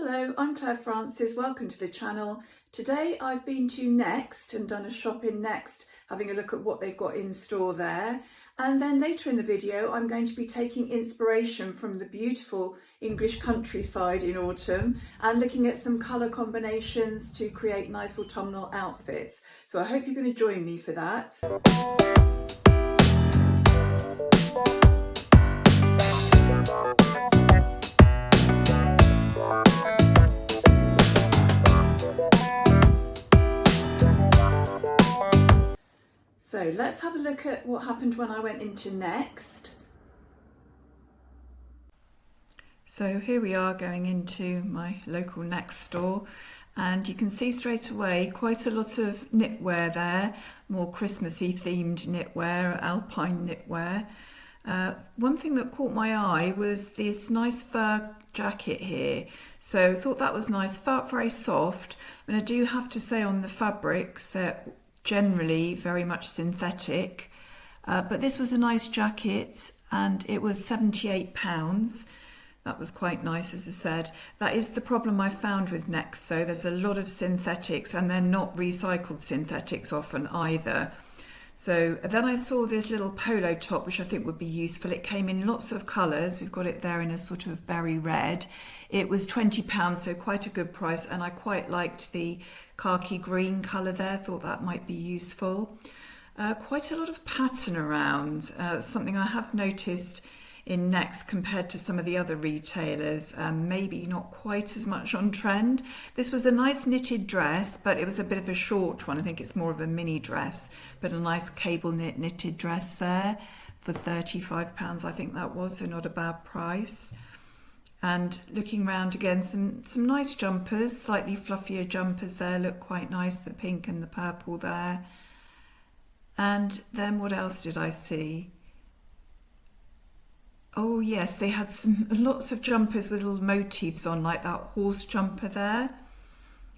Hello, I'm Claire Francis. Welcome to the channel. Today I've been to Next and done a shop in Next, having a look at what they've got in store there. And then later in the video, I'm going to be taking inspiration from the beautiful English countryside in autumn and looking at some colour combinations to create nice autumnal outfits. So I hope you're going to join me for that. So let's have a look at what happened when I went into Next. So here we are going into my local Next store, and you can see straight away quite a lot of knitwear there, more Christmassy themed knitwear, alpine knitwear. One thing that caught my eye was this nice fur jacket here, so I thought that was nice, felt very soft, and I do have to say on the fabrics they're generally very much synthetic, but this was a nice jacket and it was £78. That was quite nice, as I said. That is the problem I found with Next though, there's a lot of synthetics and they're not recycled synthetics often either. So then I saw this little polo top which I think would be useful. It came in lots of colours. We've got it there in a sort of berry red. It was £20, so quite a good price, and I quite liked the khaki green colour there. Thought that might be useful. Quite a lot of pattern around, something I have noticed in Next compared to some of the other retailers, maybe not quite as much on trend. This was a nice knitted dress, but it was a bit of a short one. I think it's more of a mini dress, but a nice cable knitted dress there for £35, I think that was, so not a bad price. And looking around again, some nice jumpers, slightly fluffier jumpers there, look quite nice, the pink and the purple there. And then what else did I see? Oh yes, they had lots of jumpers with little motifs on, like that horse jumper there.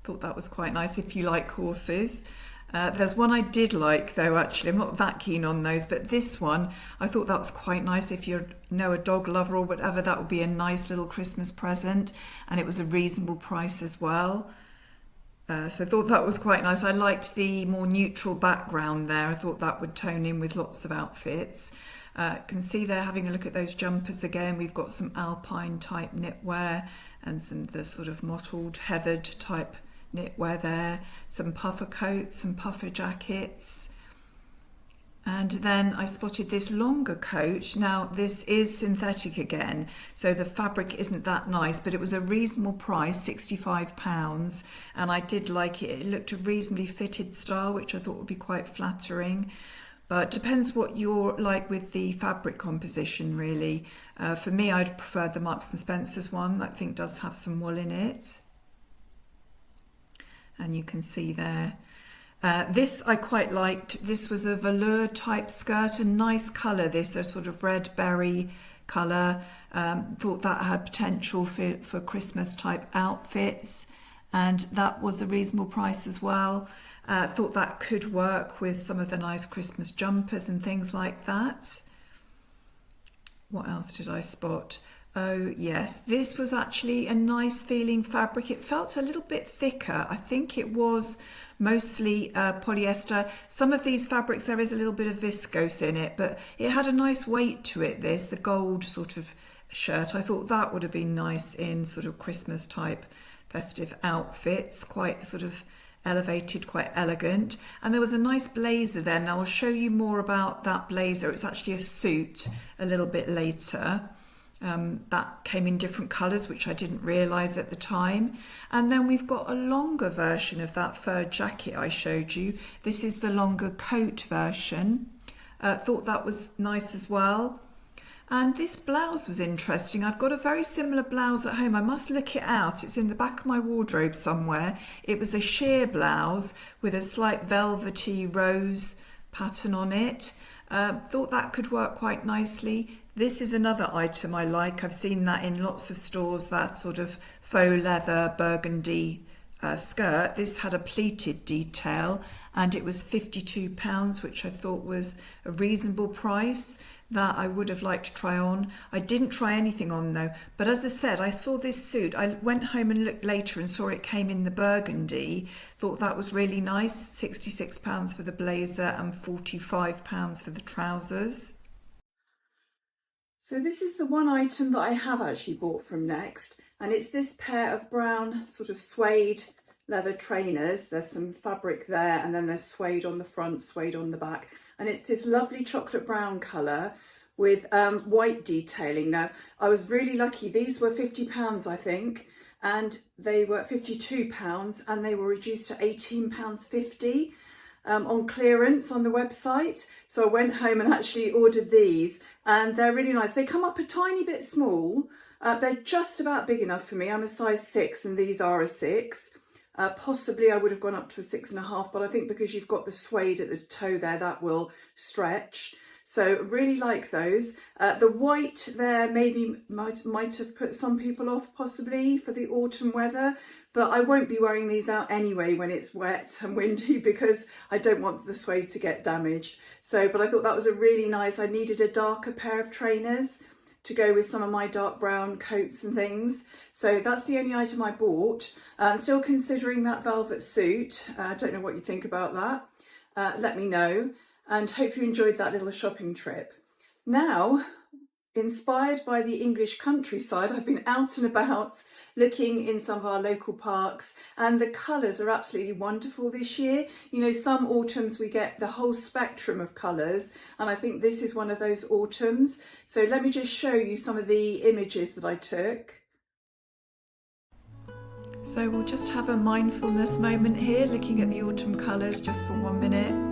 Thought that was quite nice if you like horses. There's one I did like though, actually. I'm not that keen on those, but this one, I thought that was quite nice. If you know a dog lover or whatever, that would be a nice little Christmas present, and it was a reasonable price as well. So I thought that was quite nice. I liked the more neutral background there. I thought that would tone in with lots of outfits. Can see there, having a look at those jumpers again, we've got some alpine type knitwear and some the sort of mottled heathered type knitwear there, some puffer coats, some puffer jackets. And then I spotted this longer coat. Now this is synthetic again, so the fabric isn't that nice, but it was a reasonable price, £65, and I did like it. It looked a reasonably fitted style, which I thought would be quite flattering. But it depends what you're like with the fabric composition, really. For me, I'd prefer the Marks & Spencer's one. That I think does have some wool in it. And you can see there. This I quite liked. This was a velour type skirt, a nice colour, this, a sort of red berry colour. Thought that had potential for Christmas type outfits. And that was a reasonable price as well. Thought that could work with some of the nice Christmas jumpers and things like that. What else did I spot? Oh yes, this was actually a nice feeling fabric. It felt a little bit thicker. I think it was mostly polyester. Some of these fabrics there is a little bit of viscose in it, but it had a nice weight to it, this, the gold sort of shirt. I thought that would have been nice in sort of Christmas type festive outfits, quite sort of elevated, quite elegant. And there was a nice blazer there. Now I'll show you more about that blazer. It's actually a suit a little bit later. That came in different colours, which I didn't realise at the time. And then we've got a longer version of that fur jacket I showed you. This is the longer coat version. Thought that was nice as well. And this blouse was interesting. I've got a very similar blouse at home. I must look it out. It's in the back of my wardrobe somewhere. It was a sheer blouse with a slight velvety rose pattern on it. Thought that could work quite nicely. This is another item I like. I've seen that in lots of stores, that sort of faux leather burgundy skirt. This had a pleated detail and it was £52, which I thought was a reasonable price. that I would have liked to try on. I didn't try anything on though, but as I said, I saw this suit. I went home and looked later and saw it came in the burgundy. Thought that was really nice. £66 for the blazer and £45 for the trousers. So this is the one item that I have actually bought from Next, and it's this pair of brown sort of suede leather trainers. There's some fabric there, and then there's suede on the front, suede on the back, and it's this lovely chocolate brown colour with white detailing. Now, I was really lucky. These were £50, I think, and they were £52, and they were reduced to £18.50 on clearance on the website. So I went home and actually ordered these, and they're really nice. They come up a tiny bit small. They're just about big enough for me. I'm a size 6 and these are a 6. Possibly I would have gone up to a 6.5, but I think because you've got the suede at the toe there, that will stretch. So really like those. The white there maybe might have put some people off possibly for the autumn weather, but I won't be wearing these out anyway when it's wet and windy because I don't want the suede to get damaged. So, but I thought that was a really nice, I needed a darker pair of trainers to go with some of my dark brown coats and things. So that's the only item I bought. Still considering that velvet suit. I don't know what you think about that. Let me know, and hope you enjoyed that little shopping trip. Now, inspired by the English countryside, I've been out and about looking in some of our local parks, and the colours are absolutely wonderful this year. You know, some autumns we get the whole spectrum of colours, and I think this is one of those autumns. So let me just show you some of the images that I took. So we'll just have a mindfulness moment here, looking at the autumn colours just for 1 minute.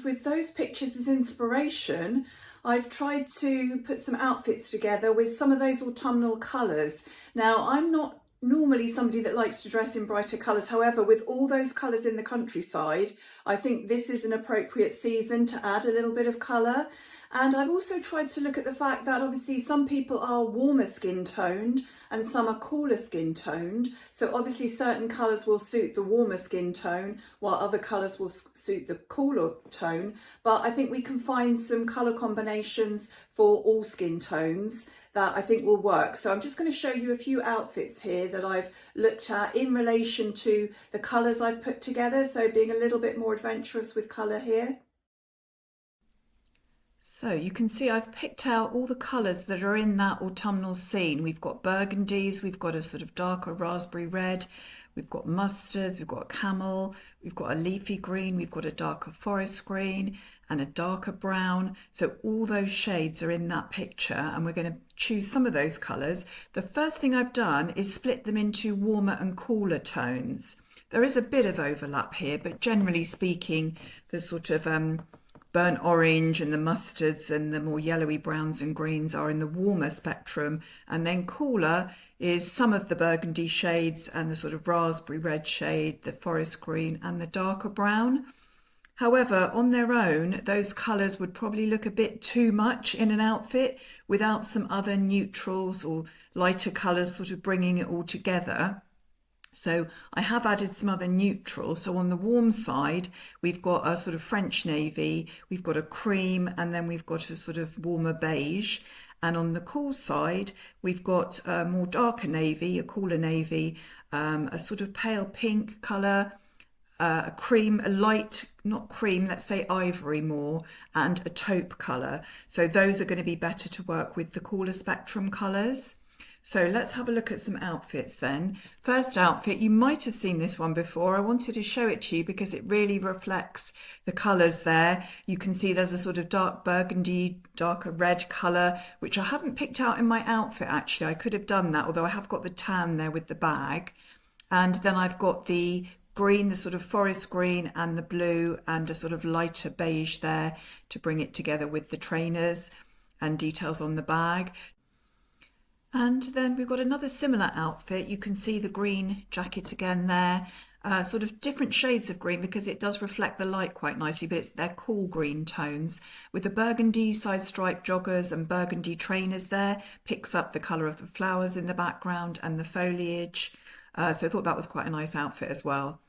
With those pictures as inspiration, I've tried to put some outfits together with some of those autumnal colours. Now, I'm not normally somebody that likes to dress in brighter colours. However, with all those colours in the countryside, I think this is an appropriate season to add a little bit of colour. And I've also tried to look at the fact that obviously some people are warmer skin toned and some are cooler skin toned. So obviously certain colours will suit the warmer skin tone while other colours will suit the cooler tone. But I think we can find some colour combinations for all skin tones that I think will work. So I'm just going to show you a few outfits here that I've looked at in relation to the colours I've put together. So being a little bit more adventurous with colour here. So you can see I've picked out all the colours that are in that autumnal scene. We've got burgundies, we've got a sort of darker raspberry red, we've got mustards, we've got a camel, we've got a leafy green, we've got a darker forest green and a darker brown. So all those shades are in that picture, and we're going to choose some of those colours. The first thing I've done is split them into warmer and cooler tones. There is a bit of overlap here, but generally speaking, the sort of burnt orange and the mustards and the more yellowy browns and greens are in the warmer spectrum, and then cooler is some of the burgundy shades and the sort of raspberry red shade, the forest green and the darker brown. However, on their own, those colours would probably look a bit too much in an outfit without some other neutrals or lighter colours sort of bringing it all together. So I have added some other neutrals. So on the warm side, we've got a sort of French navy, we've got a cream, and then we've got a sort of warmer beige. And on the cool side, we've got a more darker navy, a cooler navy, a sort of pale pink colour, a cream, a light, not cream, let's say ivory more, and a taupe colour. So those are going to be better to work with the cooler spectrum colours. So let's have a look at some outfits then. First outfit, you might have seen this one before. I wanted to show it to you because it really reflects the colours there. You can see there's a sort of dark burgundy, darker red colour, which I haven't picked out in my outfit actually. I could have done that, although I have got the tan there with the bag. And then I've got the green, the sort of forest green, and the blue, and a sort of lighter beige there to bring it together with the trainers and details on the bag. And then we've got another similar outfit. You can see the green jacket again there. Sort of different shades of green because it does reflect the light quite nicely, but they're cool green tones. With the burgundy side stripe joggers and burgundy trainers there, picks up the colour of the flowers in the background and the foliage. So I thought that was quite a nice outfit as well.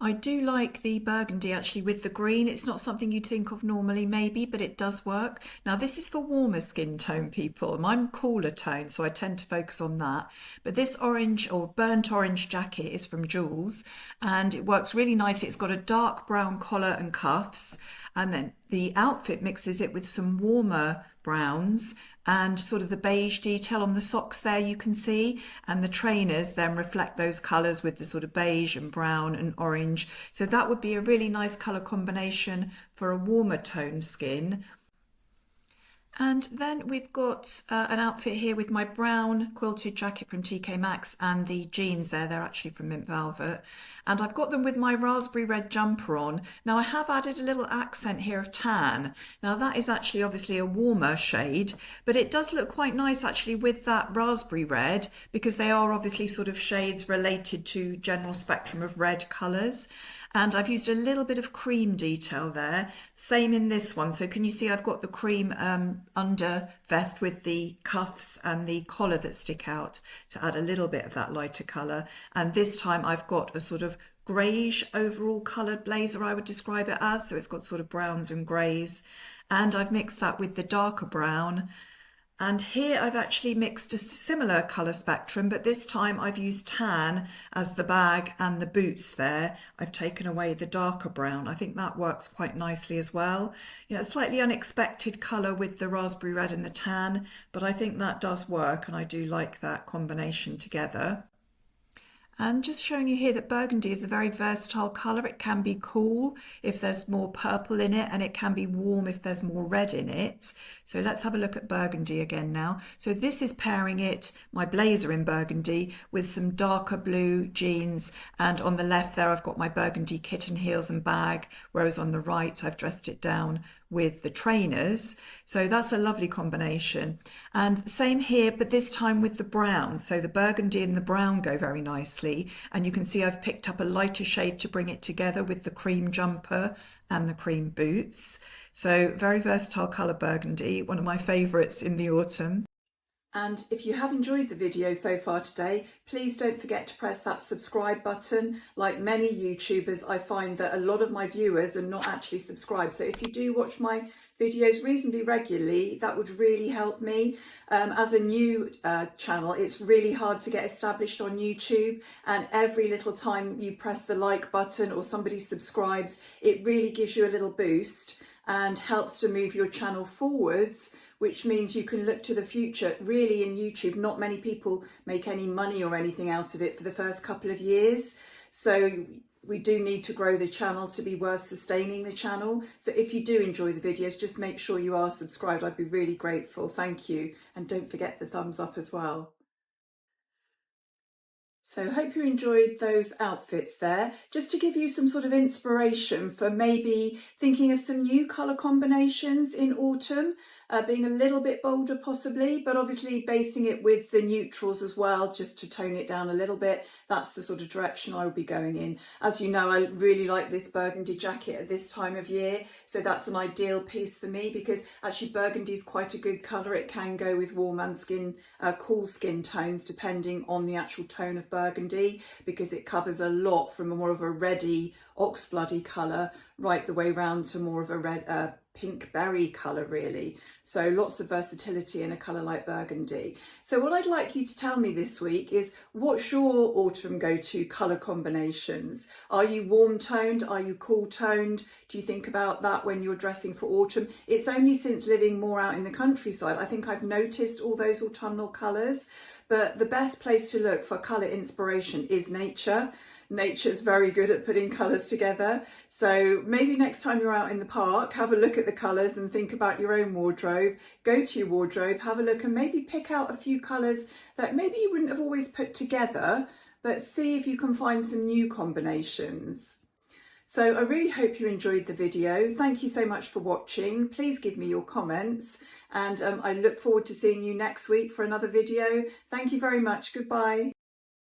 I do like the burgundy actually with the green. It's not something you'd think of normally maybe, but it does work. Now this is for warmer skin tone people. And I'm cooler tone, so I tend to focus on that. But this orange or burnt orange jacket is from Jules and it works really nicely. It's got a dark brown collar and cuffs, and then the outfit mixes it with some warmer browns and sort of the beige detail on the socks there you can see, and the trainers then reflect those colours with the sort of beige and brown and orange. So that would be a really nice colour combination for a warmer toned skin. And then we've got an outfit here with my brown quilted jacket from TK Maxx and the jeans there. They're actually from Mint Velvet. And I've got them with my raspberry red jumper on. Now I have added a little accent here of tan. Now that is actually obviously a warmer shade, but it does look quite nice actually with that raspberry red because they are obviously sort of shades related to general spectrum of red colours. And I've used a little bit of cream detail there, same in this one. So can you see I've got the cream under vest with the cuffs and the collar that stick out to add a little bit of that lighter colour. And this time I've got a sort of greyish overall coloured blazer, I would describe it as. So it's got sort of browns and greys. And I've mixed that with the darker brown. And here I've actually mixed a similar colour spectrum, but this time I've used tan as the bag and the boots there. I've taken away the darker brown. I think that works quite nicely as well. You know, a slightly unexpected colour with the raspberry red and the tan, but I think that does work and I do like that combination together. And just showing you here that burgundy is a very versatile colour. It can be cool if there's more purple in it, and it can be warm if there's more red in it. So let's have a look at burgundy again now. So this is pairing it, my blazer in burgundy, with some darker blue jeans. And on the left there, I've got my burgundy kitten heels and bag, whereas on the right, I've dressed it down with the trainers. So that's a lovely combination. And same here, but this time with the brown. So the burgundy and the brown go very nicely. And you can see I've picked up a lighter shade to bring it together with the cream jumper and the cream boots. So very versatile colour burgundy, one of my favourites in the autumn. And if you have enjoyed the video so far today, please don't forget to press that subscribe button. Like many YouTubers, I find that a lot of my viewers are not actually subscribed. So if you do watch my videos reasonably regularly, that would really help me. As a new channel, it's really hard to get established on YouTube, and every little time you press the like button or somebody subscribes, it really gives you a little boost and helps to move your channel forwards, which means you can look to the future. Really, in YouTube, not many people make any money or anything out of it for the first couple of years. So we do need to grow the channel to be worth sustaining the channel. So if you do enjoy the videos, just make sure you are subscribed. I'd be really grateful. Thank you. And don't forget the thumbs up as well. So hope you enjoyed those outfits there, just to give you some sort of inspiration for maybe thinking of some new colour combinations in autumn, being a little bit bolder possibly, but obviously basing it with the neutrals as well, just to tone it down a little bit. That's the sort of direction I will be going in. As you know, I really like this burgundy jacket at this time of year, so that's an ideal piece for me because actually burgundy is quite a good colour. It can go with warm and cool skin tones depending on the actual tone of burgundy, because it covers a lot from more of a reddy oxbloody colour right the way round to more of a red pink berry colour really. So lots of versatility in a colour like burgundy. So what I'd like you to tell me this week is, what's your autumn go-to colour combinations? Are you warm toned? Are you cool toned? Do you think about that when you're dressing for autumn? It's only since living more out in the countryside I think I've noticed all those autumnal colours, but the best place to look for colour inspiration is nature. Nature's very good at putting colours together. So maybe next time you're out in the park, have a look at the colours and think about your own wardrobe. Go to your wardrobe, have a look and maybe pick out a few colours that maybe you wouldn't have always put together, but see if you can find some new combinations. So I really hope you enjoyed the video. Thank you so much for watching. Please give me your comments, and I look forward to seeing you next week for another video. Thank you very much. Goodbye.